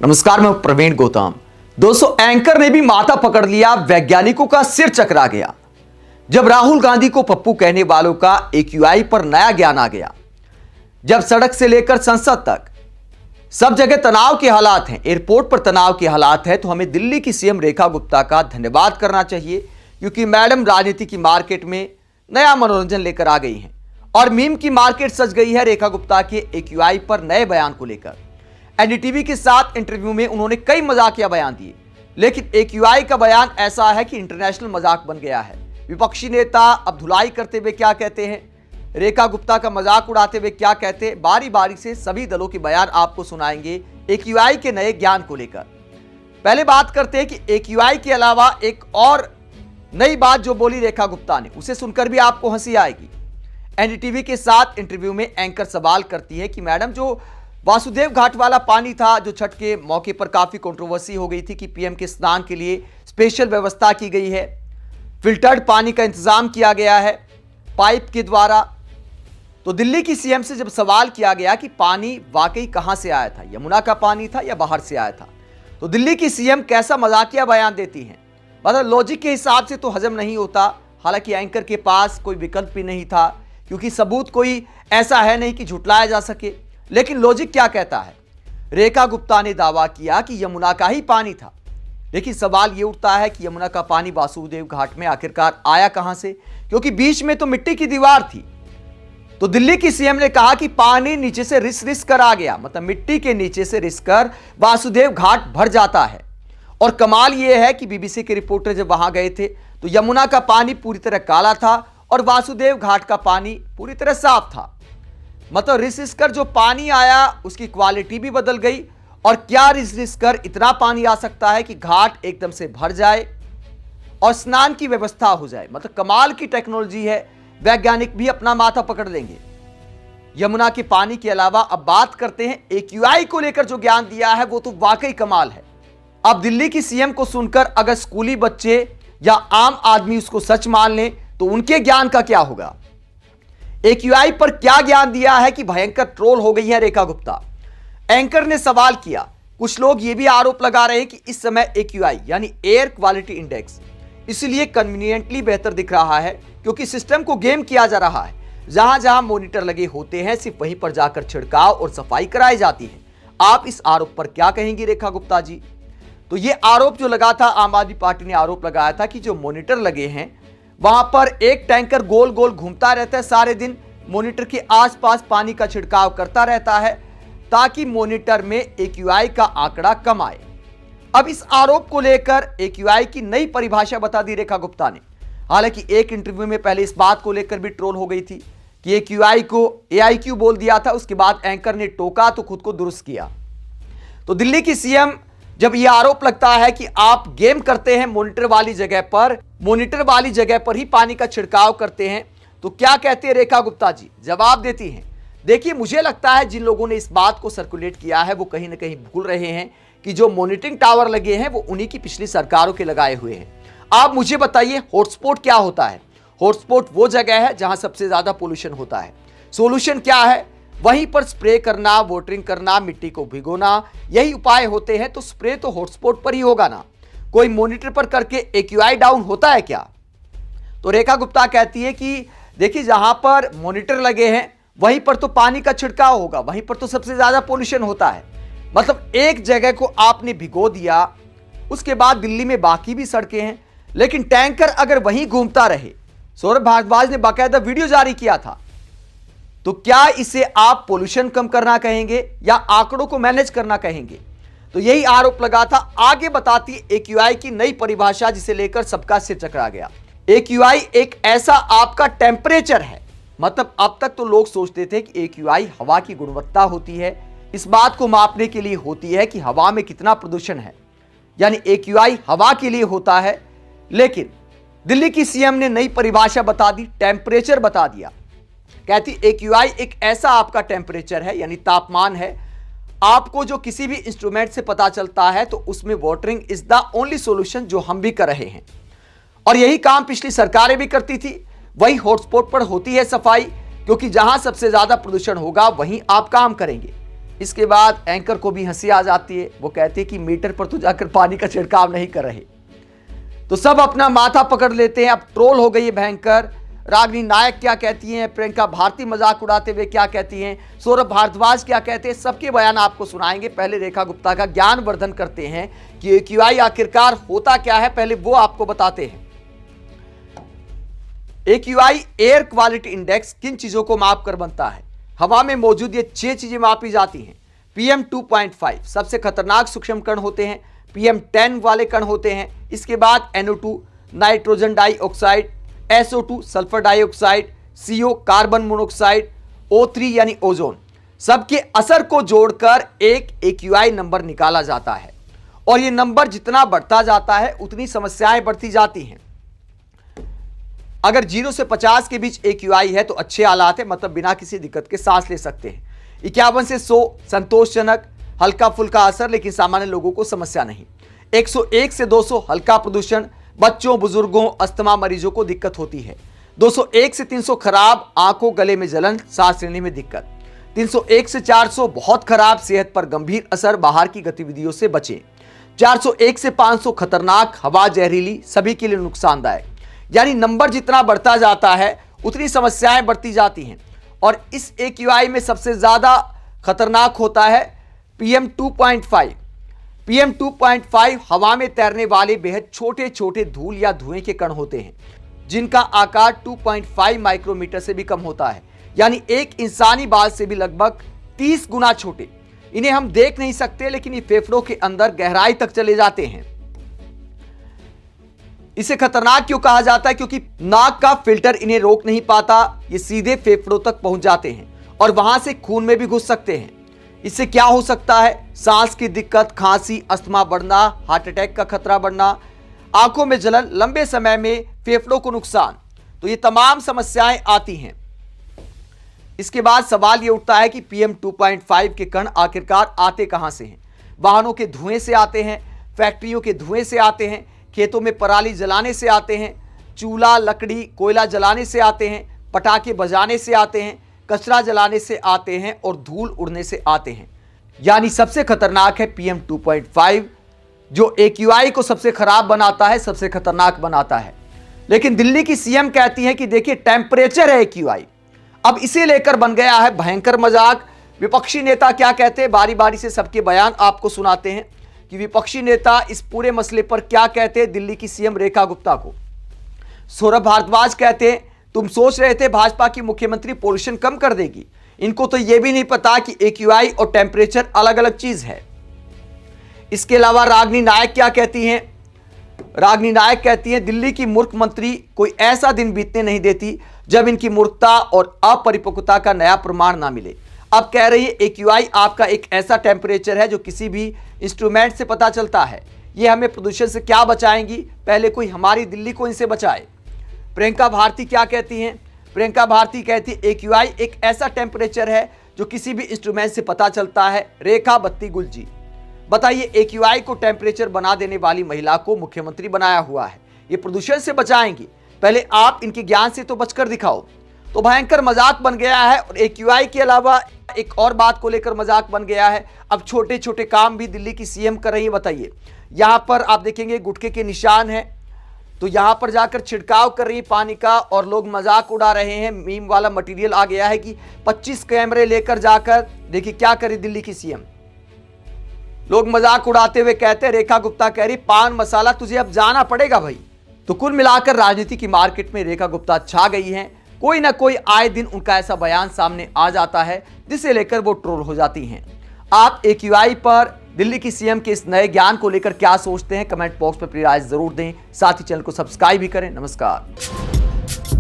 नमस्कार, मैं प्रवीण गौतम। दोस्तों, एंकर ने भी माथा पकड़ लिया, वैज्ञानिकों का सिर चकरा गया जब राहुल गांधी को पप्पू कहने वालों का एक्यूआई पर नया ज्ञान आ गया। जब सड़क से लेकर संसद तक सब जगह तनाव के हालात हैं, एयरपोर्ट पर तनाव के हालात हैं, तो हमें दिल्ली की सीएम रेखा गुप्ता का धन्यवाद करना चाहिए, क्योंकि मैडम राजनीति की मार्केट में नया मनोरंजन लेकर आ गई हैं और मीम की मार्केट सज गई है रेखा गुप्ता के एक्यूआई पर नए बयान को लेकर। एनडीटीवी के साथ इंटरव्यू में उन्होंने कई मजाकिया बयान दिए, लेकिन एक्यूआई का बयान ऐसा है कि इंटरनेशनल मजाक बन गया है। विपक्षी नेता अब धुलाई करते हुए क्या कहते हैं, रेखा गुप्ता का मजाक उड़ाते हुए क्या कहते हैं, बारी बारी से सभी दलों के बयान आपको सुनाएंगे एक्यूआई के नए ज्ञान को लेकर। पहले बात करते हैं कि एक्यूआई के अलावा एक और नई बात जो बोली रेखा गुप्ता ने, उसे सुनकर भी आपको हंसी आएगी। एनडीटीवी के साथ इंटरव्यू में एंकर सवाल करती है कि मैडम, जो वासुदेव घाट वाला पानी था, जो छठ के मौके पर काफी कंट्रोवर्सी हो गई थी कि पीएम के स्नान के लिए स्पेशल व्यवस्था की गई है, फिल्टर्ड पानी का इंतजाम किया गया है पाइप के द्वारा। तो दिल्ली की सीएम से जब सवाल किया गया कि पानी वाकई कहां से आया था, यमुना का पानी था या बाहर से आया था, तो दिल्ली की सीएम कैसा मजाकिया बयान देती हैं। मतलब लॉजिक के हिसाब से तो हजम नहीं होता। हालांकि एंकर के पास कोई विकल्प भी नहीं था, क्योंकि सबूत कोई ऐसा है नहीं कि झुटलाया जा सके। लेकिन लॉजिक क्या कहता है? रेखा गुप्ता ने दावा किया कि यमुना का ही पानी था, लेकिन सवाल यह उठता है कि यमुना का पानी वासुदेव घाट में आखिरकार आया कहां से, क्योंकि बीच में तो मिट्टी की दीवार थी। तो दिल्ली की सीएम ने कहा कि पानी नीचे से रिस कर आ गया, मतलब मिट्टी के नीचे से रिस कर वासुदेव घाट भर जाता है। और कमाल यह है कि बीबीसी के रिपोर्टर जब वहां गए थे तो यमुना का पानी पूरी तरह काला था और वासुदेव घाट का पानी पूरी तरह साफ था। मतलब रिस कर जो पानी आया उसकी क्वालिटी भी बदल गई। और क्या रिस कर इतना पानी आ सकता है कि घाट एकदम से भर जाए और स्नान की व्यवस्था हो जाए। मतलब कमाल की टेक्नोलॉजी है, वैज्ञानिक भी अपना माथा पकड़ लेंगे। यमुना के पानी के अलावा अब बात करते हैं एक्यूआई को लेकर जो ज्ञान दिया है, वो तो वाकई कमाल है। अब दिल्ली की सीएम को सुनकर अगर स्कूली बच्चे या आम आदमी उसको सच मान लें तो उनके ज्ञान का क्या होगा। एक्यूआई पर क्या ज्ञान दिया है कि भयंकर ट्रोल हो गई है रेखा गुप्ता। एंकर ने सवाल किया, कुछ लोग यह भी आरोप लगा रहे हैं कि इस समय एक्यूआई यानी एयर क्वालिटी इंडेक्स इसलिए कन्वीनियंटली बेहतर दिख रहा है क्योंकि सिस्टम को गेम किया जा रहा है। जहां जहां मॉनिटर लगे होते हैं सिर्फ वहीं पर जाकर छिड़काव और सफाई कराई जाती है। आप इस आरोप पर क्या कहेंगी रेखा गुप्ता जी? तो यह आरोप जो लगा था, आम आदमी पार्टी ने आरोप लगाया था कि जो मॉनिटर लगे हैं वहां पर एक टैंकर गोल गोल घूमता रहता है, सारे दिन मॉनिटर के आसपास पानी का छिड़काव करता रहता है ताकि मॉनिटर में एक्यूआई का आंकड़ा कम आए। अब इस आरोप को लेकर एक्यूआई की नई परिभाषा बता दी रेखा गुप्ता ने। हालांकि एक इंटरव्यू में पहले इस बात को लेकर भी ट्रोल हो गई थी कि एक्यूआई को एआईक्यू बोल दिया था, उसके बाद एंकर ने टोका तो खुद को दुरुस्त किया। तो दिल्ली की सीएम जब यह आरोप लगता है कि आप गेम करते हैं मॉनिटर वाली जगह पर ही पानी का छिड़काव करते हैं, तो क्या कहते हैं रेखा गुप्ता जी? जवाब देती हैं। देखिए, मुझे लगता है जिन लोगों ने इस बात को सर्कुलेट किया है वो कहीं ना कहीं भूल रहे हैं कि जो मॉनिटरिंग टावर लगे हैं वो उन्हीं की पिछली सरकारों के लगाए हुए हैं। आप मुझे बताइए, हॉटस्पॉट क्या होता है? हॉटस्पॉट वो जगह है जहां सबसे ज्यादा पोल्यूशन होता है। सोल्यूशन क्या है? वहीं पर स्प्रे करना, वाटरिंग करना, मिट्टी को भिगोना, यही उपाय होते हैं। तो स्प्रे तो हॉटस्पॉट पर ही होगा ना, कोई मॉनिटर पर करके एक्यूआई डाउन होता है क्या? तो रेखा गुप्ता कहती है कि देखिए, जहां पर मॉनिटर लगे हैं वहीं पर तो पानी का छिड़काव होगा, वहीं पर तो सबसे ज्यादा पोल्यूशन होता है। मतलब एक जगह को आपने भिगो दिया, उसके बाद दिल्ली में बाकी भी सड़कें हैं, लेकिन टैंकर अगर वहीं घूमता रहे, सौरभ भारद्वाज ने बाकायदा वीडियो जारी किया था, तो क्या इसे आप पोल्यूशन कम करना कहेंगे या आंकड़ों को मैनेज करना कहेंगे? तो यही आरोप लगा था। आगे बताती एक्यूआई की नई परिभाषा जिसे लेकर सबका सिर चकरा गया। एक्यूआई एक ऐसा आपका टेम्परेचर है। मतलब अब तक तो लोग सोचते थे कि एक्यूआई हवा की गुणवत्ता होती है, इस बात को मापने के लिए होती है कि हवा में कितना प्रदूषण है, यानी एक्यूआई हवा के लिए होता है। लेकिन दिल्ली की सीएम ने नई परिभाषा बता दी, टेम्परेचर बता दिया। कहती एक्यूआई एक ऐसा आपका टेम्परेचर है, यानी तापमान है, आपको जो किसी भी इंस्ट्रूमेंट से पता चलता है, तो उसमें watering is the only solution, जो हम भी कर रहे हैं। और यही काम पिछली सरकारें भी करती थी। वही हॉटस्पॉट पर होती है सफाई, क्योंकि जहां सबसे ज्यादा प्रदूषण होगा वहीं आप काम करेंगे। इसके बाद एंकर को भी हंसी आ जाती है। वो कहते हैं कि मीटर पर तो जाकर पानी का छिड़काव नहीं कर रहे। तो सब अपना माथा पकड़ लेते हैं। अब ट्रोल हो गई है भयंकर। रागिनी नायक क्या कहती हैं, प्रियंका भारती मजाक उड़ाते हुए क्या कहती हैं, सौरभ भारद्वाज क्या कहते हैं, सबके बयान आपको सुनाएंगे। पहले रेखा गुप्ता का ज्ञानवर्धन करते हैं कि AQI आखिरकार होता क्या है, पहले वो आपको बताते हैं। AQI एयर क्वालिटी इंडेक्स किन चीजों को माप कर बनता है? हवा में मौजूद ये 6 चीजें मापी जाती हैं। PM 2.5 सबसे खतरनाक सूक्ष्म कण होते हैं, PM 10 वाले कण होते हैं। इसके बाद NO2 nitrogen dioxide, SO2 sulphur dioxide, CO carbon monoxide, O3 यानी ओजोन, सबके असर को जोड़कर एक AQI नंबर निकाला जाता है। और ये नंबर जितना बढ़ता जाता है उतनी समस्याएं बढ़ती जाती हैं। अगर 0 से 50 के बीच AQI है तो अच्छे हालात है, मतलब बिना किसी दिक्कत के सांस ले सकते हैं। 51 से 100 संतोषजनक, हल्का फुल्का असर, लेकिन सामान्य लोगों को समस्या नहीं। 101 से 200 हल्का प्रदूषण, बच्चों, बुजुर्गों, अस्थमा मरीजों को दिक्कत होती है। 201 से 300 खराब, आंखों गले में जलन, सांस लेने में दिक्कत। 301 से 400 बहुत खराब, सेहत पर गंभीर असर, बाहर की गतिविधियों से बचें। 401 से 500 खतरनाक, हवा जहरीली, सभी के लिए नुकसानदायक। यानी नंबर जितना बढ़ता जाता है उतनी समस्याएं बढ़ती जाती हैं। और इस AQI में सबसे ज्यादा खतरनाक होता है PM 2.5। PM 2.5 हवा में तैरने वाले बेहद छोटे छोटे धूल या धुएं के कण होते हैं, जिनका आकार 2.5 माइक्रोमीटर से भी कम होता है, यानी एक इंसानी बाल से भी लगभग 30 गुना छोटे। इन्हें हम देख नहीं सकते, लेकिन ये फेफड़ों के अंदर गहराई तक चले जाते हैं। इसे खतरनाक क्यों कहा जाता है? क्योंकि नाक का फिल्टर इन्हें रोक नहीं पाता, ये सीधे फेफड़ों तक पहुंच जाते हैं और वहां से खून में भी घुस सकते हैं। इससे क्या हो सकता है? सांस की दिक्कत, खांसी, अस्थमा बढ़ना, हार्ट अटैक का खतरा बढ़ना, आंखों में जलन, लंबे समय में फेफड़ों को नुकसान। तो ये तमाम समस्याएं आती हैं। इसके बाद सवाल ये उठता है कि PM 2.5 के कण आखिरकार आते कहां से हैं? वाहनों के धुएं से आते हैं, फैक्ट्रियों के धुएं से आते हैं, खेतों में पराली जलाने से आते हैं, चूल्हा, लकड़ी, कोयला जलाने से आते हैं, पटाखे बजाने से आते हैं, कचरा जलाने से आते हैं और धूल उड़ने से आते हैं। यानी सबसे खतरनाक है PM 2.5, जो AQI को सबसे खराब बनाता है, सबसे खतरनाक बनाता है। लेकिन दिल्ली की CM कहती है कि देखिए टेम्परेचर है AQI। अब इसे लेकर बन गया है भयंकर मजाक। विपक्षी नेता क्या कहते हैं, बारी बारी से सबके बयान आपको सुनाते हैं कि विपक्षी नेता इस पूरे मसले पर क्या कहते हैं दिल्ली की CM रेखा गुप्ता को। सौरभ भारद्वाज कहते हैं, तुम सोच रहे थे भाजपा की मुख्यमंत्री पोल्यूशन कम कर देगी, इनको तो यह भी नहीं पता कि AQI और टेम्परेचर अलग अलग चीज है। इसके अलावा रागिनी नायक क्या कहती हैं? रागिनी नायक कहती हैं, दिल्ली की मूर्ख मंत्री कोई ऐसा दिन बीतने नहीं देती जब इनकी मूर्खता और अपरिपक्वता का नया प्रमाण ना मिले। अब कह रही है AQI आपका एक ऐसा टेम्परेचर है जो किसी भी इंस्ट्रूमेंट से पता चलता है। ये हमें प्रदूषण से क्या बचाएंगी? पहले कोई हमारी दिल्ली को इनसे बचाए। प्रियंका भारती क्या कहती हैं? प्रियंका भारती कहती है AQI एक ऐसा टेम्परेचर है जो किसी भी इंस्ट्रूमेंट से पता चलता है। रेखा बत्ती गुलजी, बताइए AQI को टेम्परेचर बना देने वाली महिला को मुख्यमंत्री बनाया हुआ है, ये प्रदूषण से बचाएंगी? पहले आप इनके ज्ञान से तो बचकर दिखाओ। तो भयंकर मजाक बन गया है। और AQI के अलावा एक और बात को लेकर मजाक बन गया है। अब छोटे छोटे काम भी दिल्ली की CM कर रही है। बताइए, यहां पर आप देखेंगे गुटखे के निशान है, तो यहां पर जाकर छिड़काव कर रही है पानी का और लोग मजाक उड़ा रहे हैं। मीम वाला मटेरियल आ गया है कि 25 कैमरे लेकर जाकर देखिए क्या करे दिल्ली की CM। लोग मजाक उड़ाते हुए कहते हैं, रेखा गुप्ता कह रही पान मसाला तुझे अब जाना पड़ेगा भाई। तो कुल मिलाकर राजनीति की मार्केट में रेखा गुप्ता छा गई हैं। कोई ना कोई आए दिन उनका ऐसा बयान सामने आ जाता है जिसे लेकर वो ट्रोल हो जाती हैं। आप AQI पर दिल्ली की CM के इस नए ज्ञान को लेकर क्या सोचते हैं? कमेंट बॉक्स में अपनी राय जरूर दें। साथ ही चैनल को सब्सक्राइब भी करें। नमस्कार।